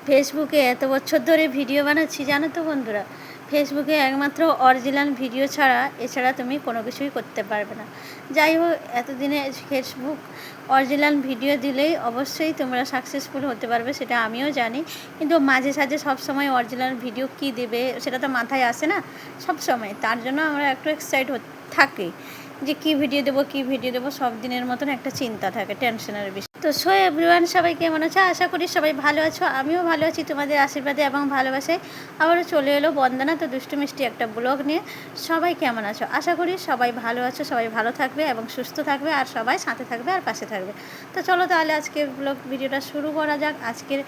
ফেসবুকে এত বছর ধরে ভিডিও বানাচ্ছি, জানো তো বন্ধুরা। ফেসবুকে একমাত্র অরিজিনাল ভিডিও ছাড়া এছাড়া তুমি কোনো কিছুই করতে পারবে না। যাই হোক, এতদিনে ফেসবুক অরিজিনাল ভিডিও দিলেই অবশ্যই তোমরা সাকসেসফুল হতে পারবে, সেটা আমিও জানি। কিন্তু মাঝে সাঝে সবসময় অরিজিনাল ভিডিও কী দেবে সেটা তো মাথায় আসে না সব সময়। তার জন্য আমরা একটু এক্সাইট থাকি যে কী ভিডিও দেবো সব দিনের মতন একটা চিন্তা থাকে, টেনশনের বিষয়। তো সো এভরিওয়ান, সবাই কেমন আছো? আশা করি সবাই ভালো আছো। আমিও ভালো আছি তোমাদের আশীর্বাদে এবং ভালোবাসায়। আবারও চলে এলো বন্দনা তো দুষ্টু মিষ্টি একটা ব্লগ নিয়ে। সবাই কেমন আছো? আশা করি সবাই ভালো আছো, সবাই ভালো থাকবে এবং সুস্থ থাকবে, আর সবাই সাথে থাকবে আর পাশে থাকবে। তো চলো তাহলে আজকে ব্লগ ভিডিওটা শুরু করা যাক। আজকের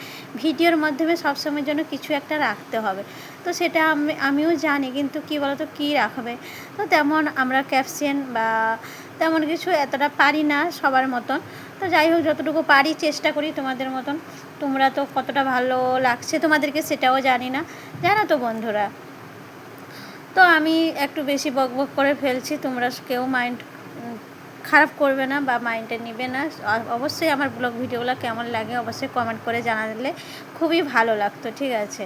ভিডিওর মাধ্যমে সবসময়ের জন্য কিছু একটা রাখতে হবে, তো সেটা আমিও জানি, কিন্তু কী বলো তো, কী রাখবে। তো তেমন আমরা ক্যাপশন বা তেমন কিছু এতটা পারি না সবার মতন। তো যাই হোক, যতটুকু পারি চেষ্টা করি তোমাদের মতন। তোমরা তো কতটা ভালো লাগছে তোমাদেরকে সেটাও জানি না, জানো তো বন্ধুরা। তো আমি একটু বেশি বকবক করে ফেলছি, তোমরা কেউ মাইন্ড খারাপ করবে না বা মাইন্ডে নেবে না। অবশ্যই আমার ব্লগ ভিডিওগুলো কেমন লাগে অবশ্যই কমেন্ট করে জানালে খুবই ভালো লাগতো, ঠিক আছে।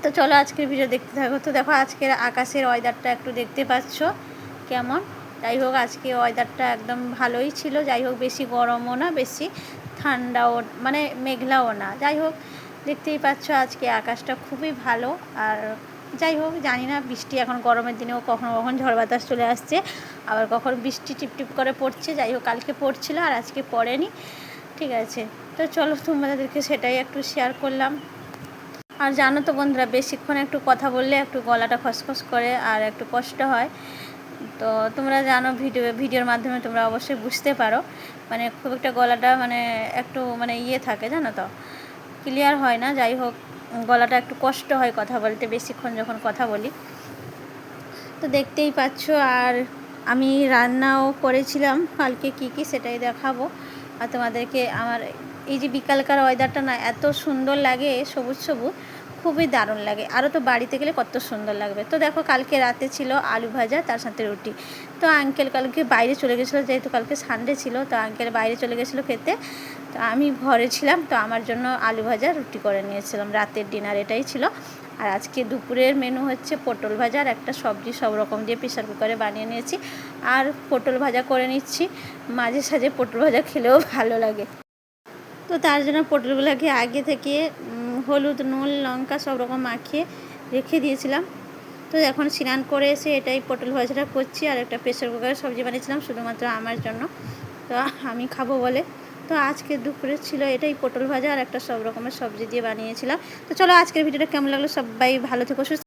তো চলো আজকের ভিডিও দেখতে থাকো। তো দেখো, আজকের আকাশের ওয়েদারটা একটু দেখতে পাচ্ছ কেমন। যাই হোক, আজকে ওয়েদারটা একদম ভালোই ছিল। যাই হোক, বেশি গরমও না, বেশি ঠান্ডাও মানে মেঘলাও না। যাই হোক, দেখতেই পাচ্ছ আজকে আকাশটা খুবই ভালো। আর যাই হোক, জানি না বৃষ্টি এখন গরমের দিনেও কখনো কখন ঝড় বাতাস চলে আসছে, আবার কখন বৃষ্টি টিপটিপ করে পড়ছে। যাই হোক, কালকে পড়ছিল আর আজকে পড়েনি, ঠিক আছে। তো চলো তোমাদেরকে সেটাই একটু শেয়ার করলাম। আর জানো তো বন্ধুরা, বেশিক্ষণ একটু কথা বললে একটু গলাটা খসখস করে আর একটু কষ্ট হয়। তো তোমরা জানো, ভিডিওর মাধ্যমে তোমরা অবশ্যই বুঝতে পারো, মানে খুব একটা গলাটা মানে একটু মানে ইয়ে থাকে, জানো তো, ক্লিয়ার হয় না। যাই হোক, গলাটা একটু কষ্ট হয় কথা বলতে বেশিক্ষণ যখন কথা বলি। তো দেখতেই পাচ্ছ, আর আমি রান্নাও করেছিলাম কালকে, কি সেটাই দেখাবো। আর তোমাদেরকে আমার এই যে বিকালকার ওয়েদারটা না এত সুন্দর লাগে, সবুজ সবুজ, খুবই দারুণ লাগে। আরও তো বাড়িতে গেলে কত সুন্দর লাগবে। তো দেখো, কালকে রাতে ছিল আলু ভাজা, তার সাথে রুটি। তো আঙ্কেল কালকে বাইরে চলে গেছিলো, যেহেতু কালকে সানডে ছিল, তো আঙ্কেল বাইরে চলে গেছিলো খেতে। তো আমি ঘরে ছিলাম, তো আমার জন্য আলু ভাজা রুটি করে নিয়েছিলাম। রাতের ডিনার এটাই ছিল। আর আজকে দুপুরের মেনু হচ্ছে পটল ভাজা আর একটা সবজি, সব রকম দিয়ে প্রেশার কুকারে বানিয়ে নিয়েছি। আর পটল ভাজা করে নিচ্ছি, মাঝে সাঝে পটল ভাজা খেলেও ভালো লাগে। তো তার জন্য পটলগুলোকে আগে থেকে হলুদ, নুন, লঙ্কা সব রকম মাখিয়ে রেখে দিয়েছিলাম। তো এখন স্নান করে এসে এটাই পটল ভাজাটা করছি। আর একটা প্রেশার কুকারে সবজি বানিয়েছিলাম শুধুমাত্র আমার জন্য, তো আমি খাবো বলে। তো আজকে দুপুরে ছিল এটাই পটল ভাজা আর একটা সব রকমের সবজি দিয়ে বানিয়েছিলাম। তো চলো, আজকের ভিডিওটা কেমন লাগলো, সবাই ভালো থেকো, সুস্থ।